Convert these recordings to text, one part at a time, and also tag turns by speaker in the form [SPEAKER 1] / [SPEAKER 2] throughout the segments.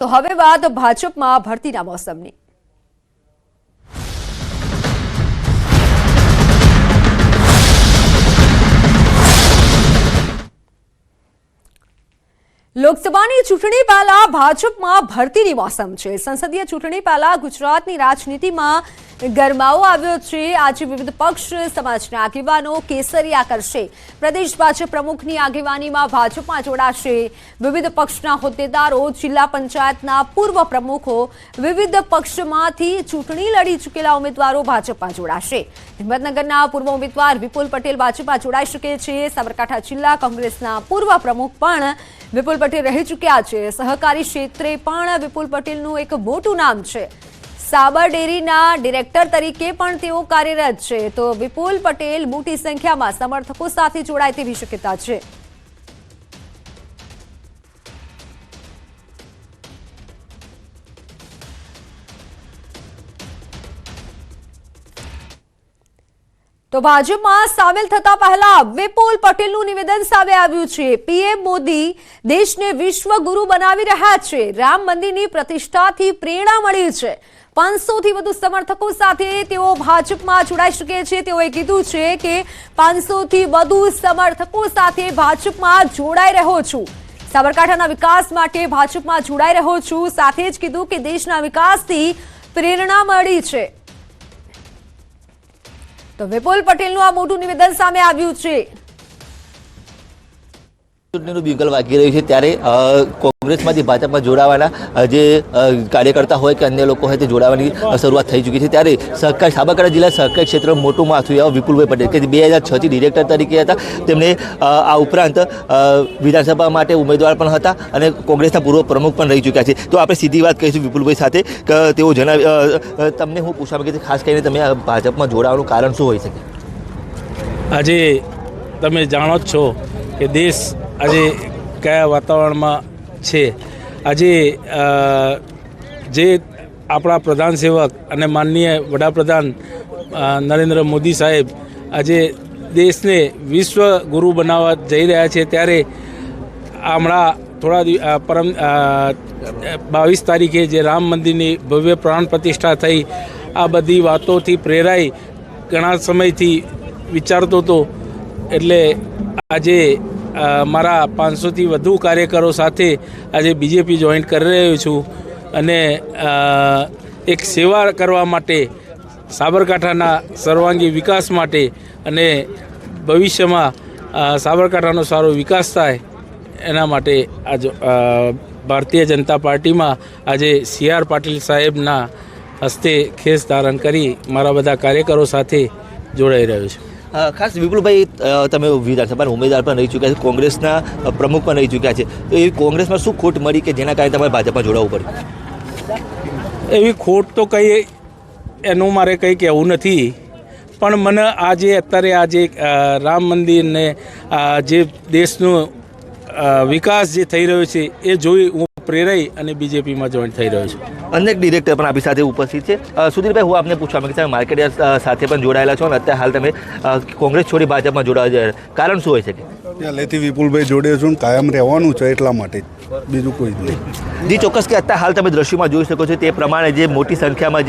[SPEAKER 1] તો હવે વાત ભાજપમાં ભરતીના મોસમની। લોકસભાની ચૂંટણી પહેલા ભાજપમાં ભરતીની મોસમ છે। સંસદીય ચૂંટણી પહેલા ગુજરાતની રાજનીતિમાં ગરમાવો આવ્યો છે। આજે વિવિધ પક્ષ સમાજના આગેવાનો કેસરિયા કરશે। પ્રદેશ ભાજપ પ્રમુખની આગેવાનીમાં ભાજપમાં જોડાશે। વિવિધ પક્ષના હોદ્દેદારો, જિલ્લા પંચાયતના પૂર્વ પ્રમુખો, વિવિધ પક્ષમાંથી ચૂંટણી લડી ચૂકેલા ઉમેદવારો ભાજપમાં જોડાશે। હિંમતનગરના પૂર્વ ઉમેદવાર વિપુલ પટેલ ભાજપમાં જોડાઈ શકે છે। સાબરકાંઠા જિલ્લા કોંગ્રેસના પૂર્વ પ્રમુખ પણ વિપુલ પટેલ રહી ચૂક્યા છે। સહકારી ક્ષેત્રે પણ વિપુલ પટેલનું એક મોટું નામ છે। સાબર ડેરીના ડિરેક્ટર તરીકે પણ તેઓ કાર્યરત છે। તો વિપુલ પટેલ મોટી સંખ્યામાં સમર્થકો સાથે જોડાય તેવી શક્યતા છે। તો ભાજપમાં સામેલ થતા પહેલા વિપુલ પટેલનું નિવેદન સામે આવ્યું છે। પીએમ મોદી દેશને વિશ્વગુરુ બનાવી રહ્યા છે। રામ મંદિરની પ્રતિષ્ઠાથી પ્રેરણા મળી છે। 500થી વધુ સમર્થકો સાથે તેઓ ભાજપમાં જોડાઈ શકે છે। તેઓએ કીધું છે કે 500થી વધુ સમર્થકો સાથે ભાજપમાં જોડાઈ રહ્યો છું। સાબરકાંઠાના વિકાસ માટે ભાજપમાં જોડાઈ રહ્યો છું। સાથે જ કીધું કે દેશના વિકાસથી પ્રેરણા મળી છે। તો વિપુલ પટેલનું આ મોટું નિવેદન સામે આવ્યું છે।
[SPEAKER 2] ચૂંટણીનું બિગલ વાગી રહ્યું છે ત્યારે કોંગ્રેસમાંથી ભાજપમાં જોડાવાના જે કાર્યકર્તા હોય કે અન્ય લોકો હોય તે જોડાવાની શરૂઆત થઈ ચૂકી છે। ત્યારે સાબરકાંઠા જિલ્લા સહકારી ક્ષેત્રમાં મોટું માથું એવા વિપુલભાઈ પટેલ કે 2006થી ડિરેક્ટર તરીકે હતા। તેમને આ ઉપરાંત વિધાનસભા માટે ઉમેદવાર પણ હતા અને કોંગ્રેસના પૂર્વ પ્રમુખ પણ રહી ચૂક્યા છે। તો આપણે સીધી વાત કહીશું વિપુલભાઈ સાથે કે તેઓ તમને હું પૂછવા માંગુ છું, ખાસ કરીને તમે ભાજપમાં જોડાવાનું કારણ શું હોઈ શકે?
[SPEAKER 3] આજે તમે જાણો જ છો કે દેશ આજે કયા વાતાવરણમાં છે। આજે જે આપણા પ્રધાન સેવક અને માનનીય વડાપ્રધાન નરેન્દ્ર મોદી સાહેબ આજે દેશને વિશ્વ ગુરુ બનાવવા જઈ રહ્યા છે। ત્યારે હમણાં થોડા 22 તારીખે જે રામ મંદિરની ભવ્ય પ્રાણ પ્રતિષ્ઠા થઈ, આ બધી વાતોથી પ્રેરાઈ ઘણા સમયથી વિચારતો હતો। એટલે આજે મારા 500થી વધુ કાર્યકરો સાથે આજે બીજેપી જોઈન કરી રહ્યો છું અને એક સેવા કરવા માટે, સાબરકાંઠાના સર્વાંગી વિકાસ માટે અને ભવિષ્યમાં સાબરકાંઠાનો સારો વિકાસ થાય એના માટે આજ ભારતીય જનતા પાર્ટીમાં આજે CR પાટીલ સાહેબના હસ્તે ખેસ ધારણ કરી મારા બધા કાર્યકરો સાથે જોડાઈ રહ્યો છું।
[SPEAKER 2] ખાસ વિપુલભાઈ, તમે વિધાનસભાના ઉમેદવાર પણ રહી ચૂક્યા છે, કોંગ્રેસના પ્રમુખ પણ રહી ચૂક્યા છે। તો એ કોંગ્રેસમાં શું ખોટ મળી કે જેના કારણે તમારે ભાજપમાં જોડાવવું પડ્યું?
[SPEAKER 3] એવી ખોટ તો કંઈ એનું મારે કંઈ કહેવું નથી, પણ મને અત્યારે રામ મંદિરને જે દેશનો વિકાસ જે થઈ રહ્યો છે એ જોઈ હું પ્રેરાઈ અને બીજેપીમાં જોઈન થઈ રહ્યો છું।
[SPEAKER 2] અનેક ડિરેક્ટર પણ આપણી સાથે ઉપસ્થિત છે। સુધીરભાઈ, હું આપને પૂછવા માંગુ છું, તમે માર્કેટયાર્ડ સાથે પણ જોડાયેલા છો અને અત્યારે હાલ તમે કોંગ્રેસ છોડી ભાજપમાં જોડાવા જઈ રહ્યા, કારણ શું હોઈ શકે?
[SPEAKER 4] પહેલેથી વિપુલભાઈ જોડે છું, કાયમ રહેવાનું છે એટલા માટે, બીજું કોઈ જ નહીં।
[SPEAKER 2] જી ચોક્કસ, કે અત્યારે હાલ તમે દ્રશ્યોમાં જોઈ શકો છો તે પ્રમાણે જે મોટી સંખ્યામાં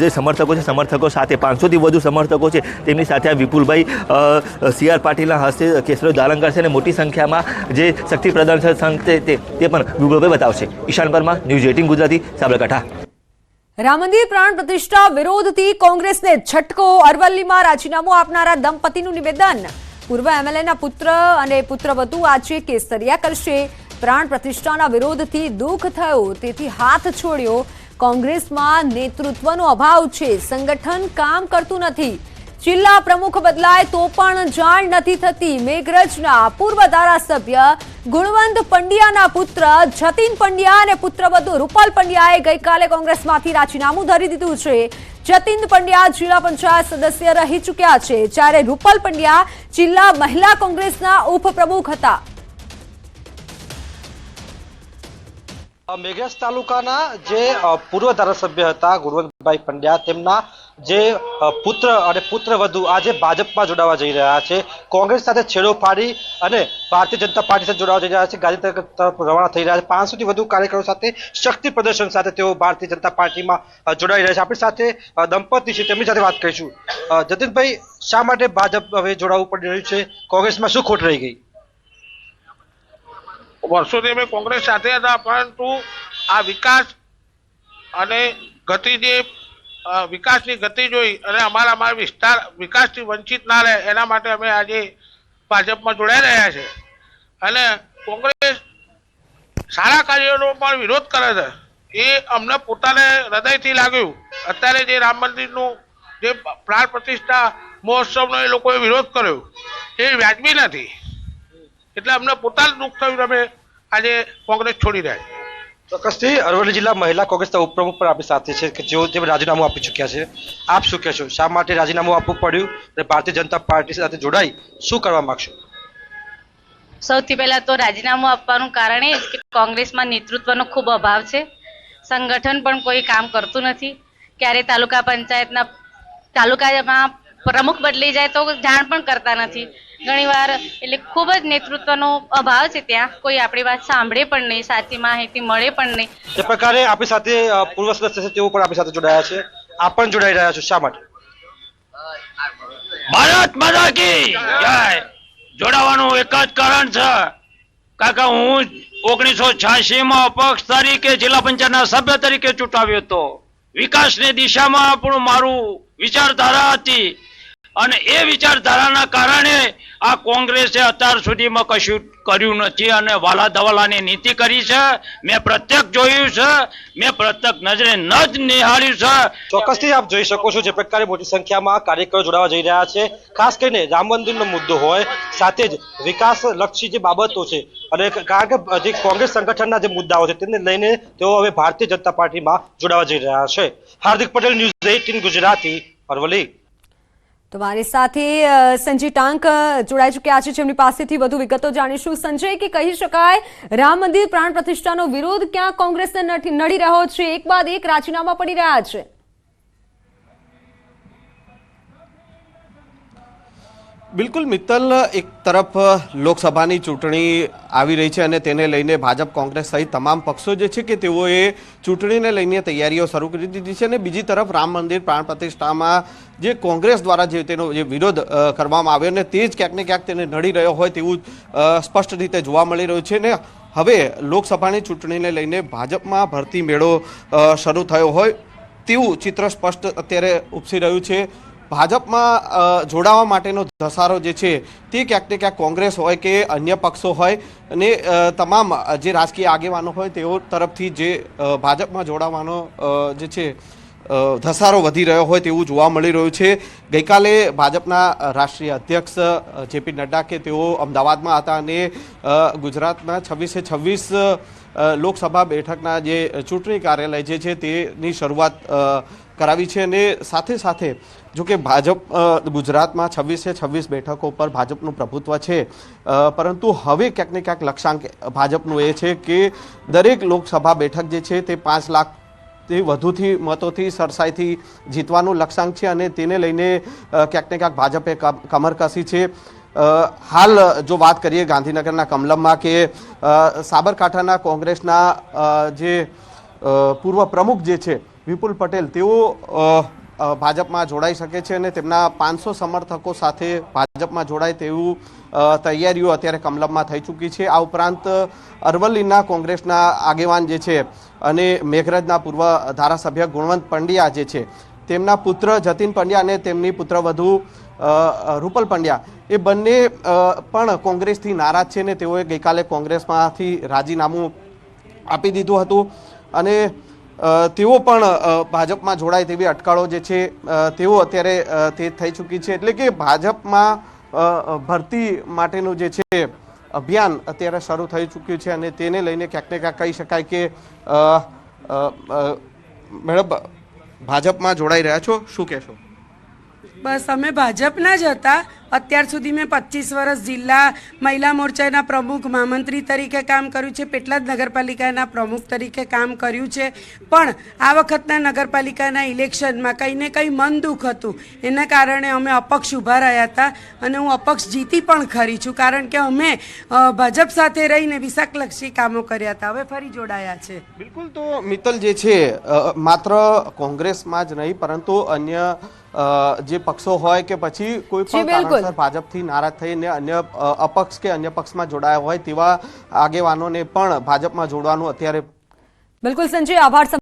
[SPEAKER 2] જે સમર્થકો છે, સમર્થકો સાથે 500થી વધુ સમર્થકો છે, તેમની સાથે આ વિપુલભાઈ CR પાટીલના હસ્તે કેસરીઓ ધારણ કરશે અને મોટી સંખ્યામાં જે શક્તિ પ્રદર્શન છે તે પણ વિપુલભાઈ બતાવશે। ઈશાન પરમાર, ન્યૂઝ 18 ગુજરાતી, સાબરકાંઠા।
[SPEAKER 1] રામ મંદિર પ્રાણ પ્રતિષ્ઠા વિરોધથી કોંગ્રેસને ઝટકો। અરવલ્લીમાં રાજીનામું આપનારા દંપતીનું નિવેદન। પૂર્વ MLAના પુત્ર અને પુત્રવધુ આજે કેસરિયા કરશે। પ્રાણ પ્રતિષ્ઠાના વિરોધથી દુઃખ થયું તેથી હાથ છોડ્યો। કોંગ્રેસમાં નેતૃત્વનો અભાવ છે, સંગઠન કામ કરતું નથી। જિલ્લા પ્રમુખ બદલાય તો પણ જાણ નથી થતી। મેઘરજના પૂર્વ ધારાસભ્ય ગુણવંત પંડ્યાના પુત્ર જતીન પંડ્યા અને પુત્રવધુ રૂપલ પંડ્યાએ ગઈકાલે કોંગ્રેસમાંથી રાજીનામું ધરી દીધું છે। જતીન પંડ્યા જિલ્લા પંચાયત સદસ્ય રહી ચૂક્યા છે, જ્યારે રૂપલ પંડ્યા જિલ્લા મહિલા કોંગ્રેસના ઉપપ્રમુખ હતા।
[SPEAKER 5] મેઘરજ તાલુકાના જે પૂર્વ ધારાસભ્ય હતા ગુણવંતભાઈ પંડ્યા, તેમના જે પુત્ર અને પુત્રવધુ આજે ભાજપમાં જોડાવા જઈ રહ્યા છે. કોંગ્રેસ સાથે છેડો ફાડી અને ભારતીય જનતા પાર્ટી સાથે જોડાવા જઈ રહ્યા છે. ગાંધીનગર તરફ રવાના થઈ રહ્યા છે. 500 થી વધુ કાર્યકરો સાથે શક્તિ પ્રદર્શન સાથે તેઓ ભારતીય જનતા પાર્ટીમાં જોડાઈ રહ્યા છે. આપણી સાથે દંપતી છે, તેમની સાથે વાત કરીશું. જતીનભાઈ, શા માટે ભાજપ હવે જોડાવવું પડી રહ્યું છે? કોંગ્રેસમાં શું ખોટ રહી ગઈ?
[SPEAKER 6] વર્ષોથી અમે કોંગ્રેસ સાથે હતા, પરંતુ આ વિકાસ અને ગતિ જે વિકાસની ગતિ જોઈ અને અમારા વિસ્તાર વિકાસથી વંચિત ના રહે એના માટે અમે આજે ભાજપમાં જોડાઈ રહ્યા છે. અને કોંગ્રેસ સારા કાર્યોનો પણ વિરોધ કરે છે, એ અમને પોતાને હૃદયથી લાગ્યું. અત્યારે જે રામ મંદિરનું જે પ્રાણ પ્રતિષ્ઠા મહોત્સવનો એ લોકોએ વિરોધ કર્યો એ વ્યાજબી નથી, એટલે અમને પોતાનું દુઃખ થયું. અમે આજે કોંગ્રેસ છોડી રહ્યા છીએ.
[SPEAKER 5] ચોક્કસથી અરવલ્લી જિલ્લા મહિલા કોંગ્રેસના ઉપપ્રમુખ પણ આપણી સાથે છે કે જેઓ રાજીનામું આપી ચૂક્યા છે. આપ શું કહેશો? શા માટે રાજીનામું આપવું પડ્યું અને ભારતીય જનતા પાર્ટી સાથે જોડાઈ શું કરવા માંગશો?
[SPEAKER 7] સૌથી પહેલા તો રાજીનામું આપવાનું કારણ એ કે કોંગ્રેસમાં નેતૃત્વનો ખૂબ અભાવ છે. સંગઠન પણ કોઈ કામ કરતું નથી. ક્યારે તાલુકામાં પ્રમુખ બદલી જાય તો જાણ પણ કરતા નથી ઘણીવાર. એટલે ખૂબ જ નેતૃત્વનો અભાવ છે. ત્યાં કોઈ આપણી વાત સાંભળે પણ નહીં, સાચી માહિતી મળે પણ નહીં.
[SPEAKER 5] જે પ્રકારે આપણી સાથે પૂર્વ સદસ્ય છે તેઓ પણ આપણી સાથે જોડાયા છે. આપ પણ જોડાઈ રહ્યા છો, શા માટે?
[SPEAKER 8] ભારત માતા કી જય. જોડાવાનું એક જ કારણ છે, કાકા હું 1986 માં અપક્ષ તરીકે જિલ્લા પંચાયતના સભ્ય તરીકે ચૂંટાવ્યો હતો. વિકાસની દિશામાં આપણું મારું વિચારધારા હતી અને એ વિચારધારાના કારણે આ કોંગ્રેસે અત્યાર સુધીમાં કશું કર્યું નથી અને વાલા દવાલાની નીતિ કરી છે. મેં પ્રત્યક્ષ જોયું છે, મેં પ્રત્યક્ષ નજરે ન જ નિહાળ્યું છે.
[SPEAKER 5] ચોક્કસથી આપ જોઈ શકો છો જે પ્રકારે મોટી સંખ્યામાં કાર્યકરો જોડાવા જઈ રહ્યા છે. ખાસ કરીને રામ મંદિરનો મુદ્દો હોય, સાથે જ વિકાસ લક્ષી જે બાબતો છે અને કારણ કે જે કોંગ્રેસ સંગઠનના જે મુદ્દાઓ છે તેને લઈને તેઓ હવે ભારતીય જનતા પાર્ટીમાં જોડાવા જઈ રહ્યા છે. હાર્દિક પટેલ, ન્યૂઝ 18 ગુજરાતી, અરવલ્લી.
[SPEAKER 1] તમારી સાથે સંજય ટાંક જોડાઈ ચૂક્યા છે, જેમની પાસેથી વધુ વિગતો જાણીશું. સંજય, કે કહી શકાય રામ મંદિર પ્રાણ પ્રતિષ્ઠાનો વિરોધ ક્યાં કોંગ્રેસને નડી રહ્યો છે? એક બાદ એક રાજીનામા પડી રહ્યા છે.
[SPEAKER 9] બિલકુલ મિત્તલ, એક તરફ લોકસભાની ચૂંટણી આવી રહી છે અને તેને લઈને ભાજપ, કોંગ્રેસ સહિત તમામ પક્ષો જે છે કે તેઓએ ચૂંટણીને લઈને તૈયારીઓ શરૂ કરી દીધી છે અને બીજી તરફ રામ મંદિર પ્રાણ પ્રતિષ્ઠામાં જે કોંગ્રેસ દ્વારા જે તેનો જે વિરોધ કરવામાં આવ્યો ને તે જ ક્યાંક ને ક્યાંક તેને નડી રહ્યો હોય તેવું સ્પષ્ટ રીતે જોવા મળી રહ્યું છે. ને હવે લોકસભાની ચૂંટણીને લઈને ભાજપમાં ભરતી મેળો શરૂ થયો હોય તેવું ચિત્ર સ્પષ્ટ અત્યારે ઉપસી રહ્યું છે. ભાજપમાં જોડાવા માટેનો ધસારો જે છે તે ક્યાંક ને ક્યાંક કોંગ્રેસ હોય કે અન્ય પક્ષો હોય અને તમામ જે રાજકીય આગેવાનો હોય તેઓ તરફથી જે ભાજપમાં જોડાવાનો જે છે ધસારો વધી રહ્યો હોય તેવું જોવા મળી રહ્યું છે. ગઈકાલે ભાજપના રાષ્ટ્રીય અધ્યક્ષ જેપી નડ્ડા કે તેઓ અમદાવાદમાં હતા અને ગુજરાતના 26 લોકસભા બેઠકના જે ચૂંટણી કાર્યાલય જે છે તેની શરૂઆત કરાવી છે અને સાથે સાથે જો કે ભાજપ ગુજરાતમાં 26 બેઠકો પર ભાજપનું પ્રભુત્વ છે, પરંતુ હવે ક્યાંક ને ક્યાંક લક્ષ્યાંક ભાજપનું એ છે કે દરેક લોકસભા બેઠક જે છે તે 5 લાખથી વધુથી મતોથી સરસાઈથી જીતવાનું લક્ષ્યાંક છે અને તેને લઈને ક્યાંક ને ક્યાંક ભાજપે કમર કસી છે. હાલ જો વાત કરીએ ગાંધીનગરના કમલમમાં કે સાબરકાંઠાના કોંગ્રેસના જે પૂર્વ પ્રમુખ જે છે વિપુલ પટેલ, તેઓ ભાજપમાં જોડાઈ શકે છે અને તેમના 500 સમર્થકો સાથે ભાજપમાં જોડાય તેવું તૈયારીઓ અત્યારે કમલમમાં થઈ ચૂકી છે. આ ઉપરાંત અરવલ્લીના કોંગ્રેસના આગેવાન જે છે અને મેઘરજના પૂર્વ ધારાસભ્ય ગુણવંત પંડ્યા જે છે તેમના પુત્ર જતીન પંડ્યા અને તેમની પુત્રવધુ રૂપલ પંડ્યા એ બંને પણ કોંગ્રેસથી નારાજ છે ને તેઓએ ગઈકાલે કોંગ્રેસમાંથી રાજીનામું આપી દીધું હતું અને તેઓ પણ ભાજપમાં જોડાય તેવી અટકળો જે છે તેઓ અત્યારે તે થઈ ચૂકી છે. એટલે કે ભાજપમાં ભરતી માટેનું જે છે અભિયાન અત્યારે શરૂ થઈ ચૂક્યું છે અને તેને લઈને ક્યાંક ને ક્યાંક કહી શકાય કે મેડમ ભાજપમાં જોડાઈ રહ્યા છો, શું કહેશો?
[SPEAKER 10] બસ અમે ભાજપના જ હતા અત્યાર સુધી મેં 25 વર્ષ જિલ્લા મહિલા મોરચાના પ્રમુખ મહામંત્રી તરીકે કામ કર્યું છે, પેટલાદ નગરપાલિકાના પ્રમુખ તરીકે કામ કર્યું છે. પણ આ વખતના નગરપાલિકાના ઇલેક્શનમાં કંઈ ને કંઈ મન દુઃખ હતું, એના કારણે અમે અપક્ષ ઊભા રહ્યા હતા અને હું અપક્ષ જીતી પણ ખરી છું, કારણ કે અમે ભાજપ સાથે રહીને વિકાસલક્ષી કામો કર્યા હતા. હવે ફરી જોડાયા છે.
[SPEAKER 9] બિલકુલ. તો મિત્તલ જે છે માત્ર કોંગ્રેસમાં જ નહીં પરંતુ અન્ય જે પક્ષો હોય કે પછી કોઈ પણ કારણસર ભાજપથી નારાજ થઈને અન્ય અપક્ષ કે અન્ય પક્ષમાં જોડાયા હોય તેવા આગેવાનોને પણ ભાજપમાં જોડવાનું અત્યારે
[SPEAKER 1] બિલકુલ સંજય, આભાર.